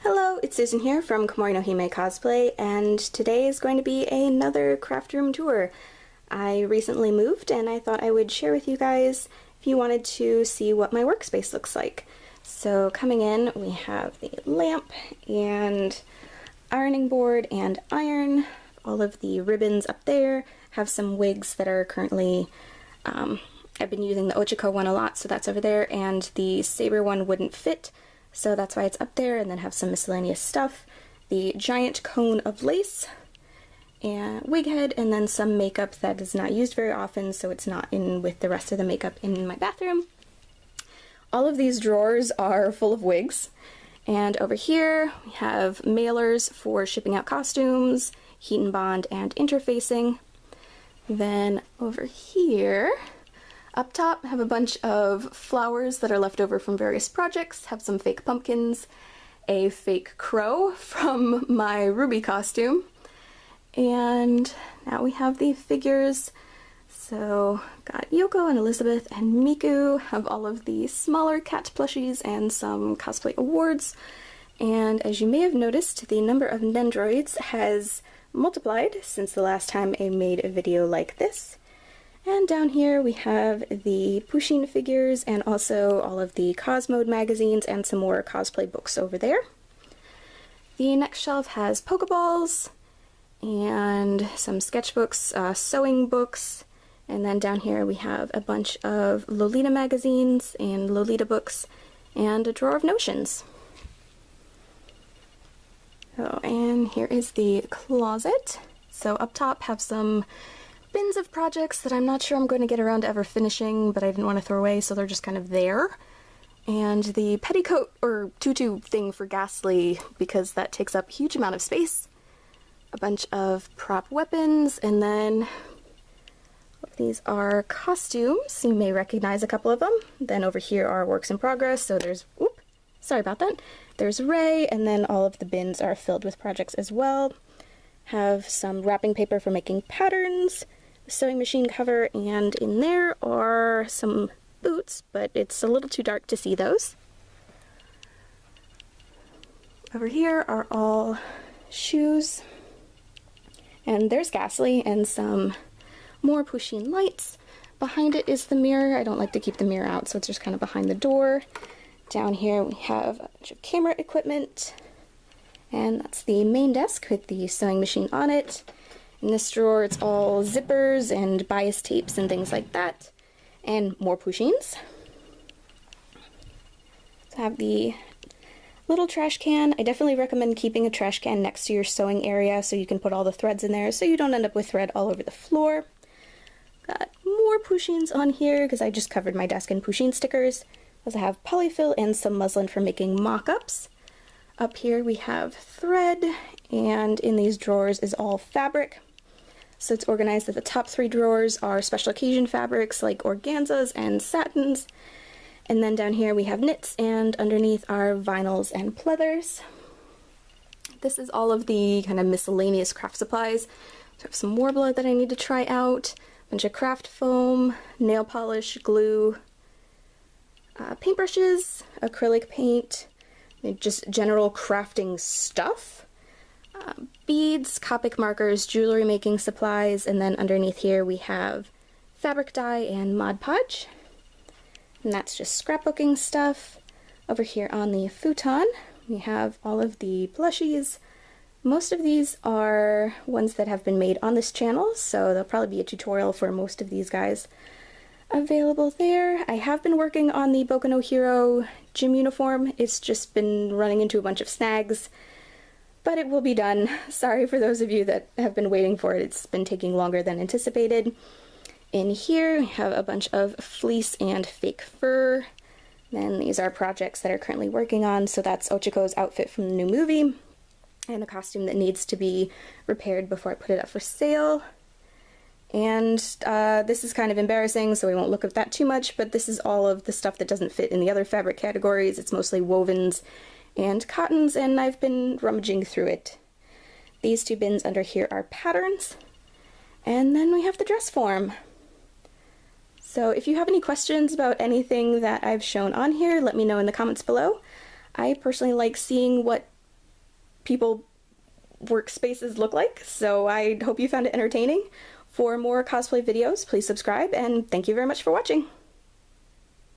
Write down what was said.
Hello, it's Susan here from Komori no Hime Cosplay, and today is going to be another craft room tour. I recently moved and I thought I would share with you guys if you wanted to see what my workspace looks like. So coming in, we have the lamp and ironing board and iron, all of the ribbons up there, have some wigs that are currently, I've been using the Ochiko one a lot, so that's over there, and the saber one wouldn't fit, so that's why it's up there, and then have some miscellaneous stuff. The giant cone of lace, and wig head, and then some makeup that is not used very often, so it's not in with the rest of the makeup in my bathroom. All of these drawers are full of wigs, and over here we have mailers for shipping out costumes, heat and bond, and interfacing. Then over here, up top, have a bunch of flowers that are left over from various projects, have some fake pumpkins, a fake crow from my Ruby costume, and now we have the figures. So got Yoko and Elizabeth and Miku, have all of the smaller cat plushies and some cosplay awards. And as you may have noticed, the number of Nendroids has multiplied since the last time I made a video like this. And down here we have the Pusheen figures and also all of the Cosmode magazines and some more cosplay books over there. The next shelf has Pokeballs and some sketchbooks, sewing books, and then down here we have a bunch of Lolita magazines and Lolita books and a drawer of notions. Oh, and here is the closet. So up top have some bins of projects that I'm not sure I'm going to get around to ever finishing, but I didn't want to throw away, so they're just kind of there. And the petticoat or tutu thing for Ghastly, because that takes up a huge amount of space. A bunch of prop weapons, and then these are costumes. You may recognize a couple of them. Then over here are works in progress, so there's, whoop, sorry about that. There's Ray, and then all of the bins are filled with projects as well. Have some wrapping paper for making patterns, sewing machine cover, and in there are some boots, but it's a little too dark to see those. Over here are all shoes, and there's Ghastly and some more Pusheen lights. Behind it is the mirror. I don't like to keep the mirror out, so it's just kind of behind the door. Down here we have a bunch of camera equipment, and that's the main desk with the sewing machine on it. In this drawer, it's all zippers and bias tapes and things like that, and more Pusheens. So I have the little trash can. I definitely recommend keeping a trash can next to your sewing area so you can put all the threads in there so you don't end up with thread all over the floor. Got more Pusheens on here because I just covered my desk in Pusheen stickers. Also have polyfill and some muslin for making mock-ups. Up here we have thread, and in these drawers is all fabric. So it's organized that the top three drawers are special occasion fabrics like organzas and satins. And then down here we have knits, and underneath are vinyls and pleathers. This is all of the kind of miscellaneous craft supplies. So I have some Warbler that I need to try out, a bunch of craft foam, nail polish, glue, paintbrushes, acrylic paint, just general crafting stuff. Beads, Copic markers, jewelry making supplies, and then underneath here we have fabric dye and Mod Podge. And that's just scrapbooking stuff. Over here on the futon, we have all of the plushies. Most of these are ones that have been made on this channel, so there'll probably be a tutorial for most of these guys available there. I have been working on the Boku no Hero gym uniform. It's just been running into a bunch of snags, but it will be done. Sorry for those of you that have been waiting for it. It's been taking longer than anticipated. In here we have a bunch of fleece and fake fur. Then these are projects that are currently working on, so that's Ochiko's outfit from the new movie, and a costume that needs to be repaired before I put it up for sale. And this is kind of embarrassing, so we won't look at that too much, but this is all of the stuff that doesn't fit in the other fabric categories. It's mostly wovens and cottons, and I've been rummaging through it. These two bins under here are patterns, and then we have the dress form. So if you have any questions about anything that I've shown on here, let me know in the comments below. I personally like seeing what people workspaces look like, so I hope you found it entertaining. For more cosplay videos, please subscribe, and thank you very much for watching!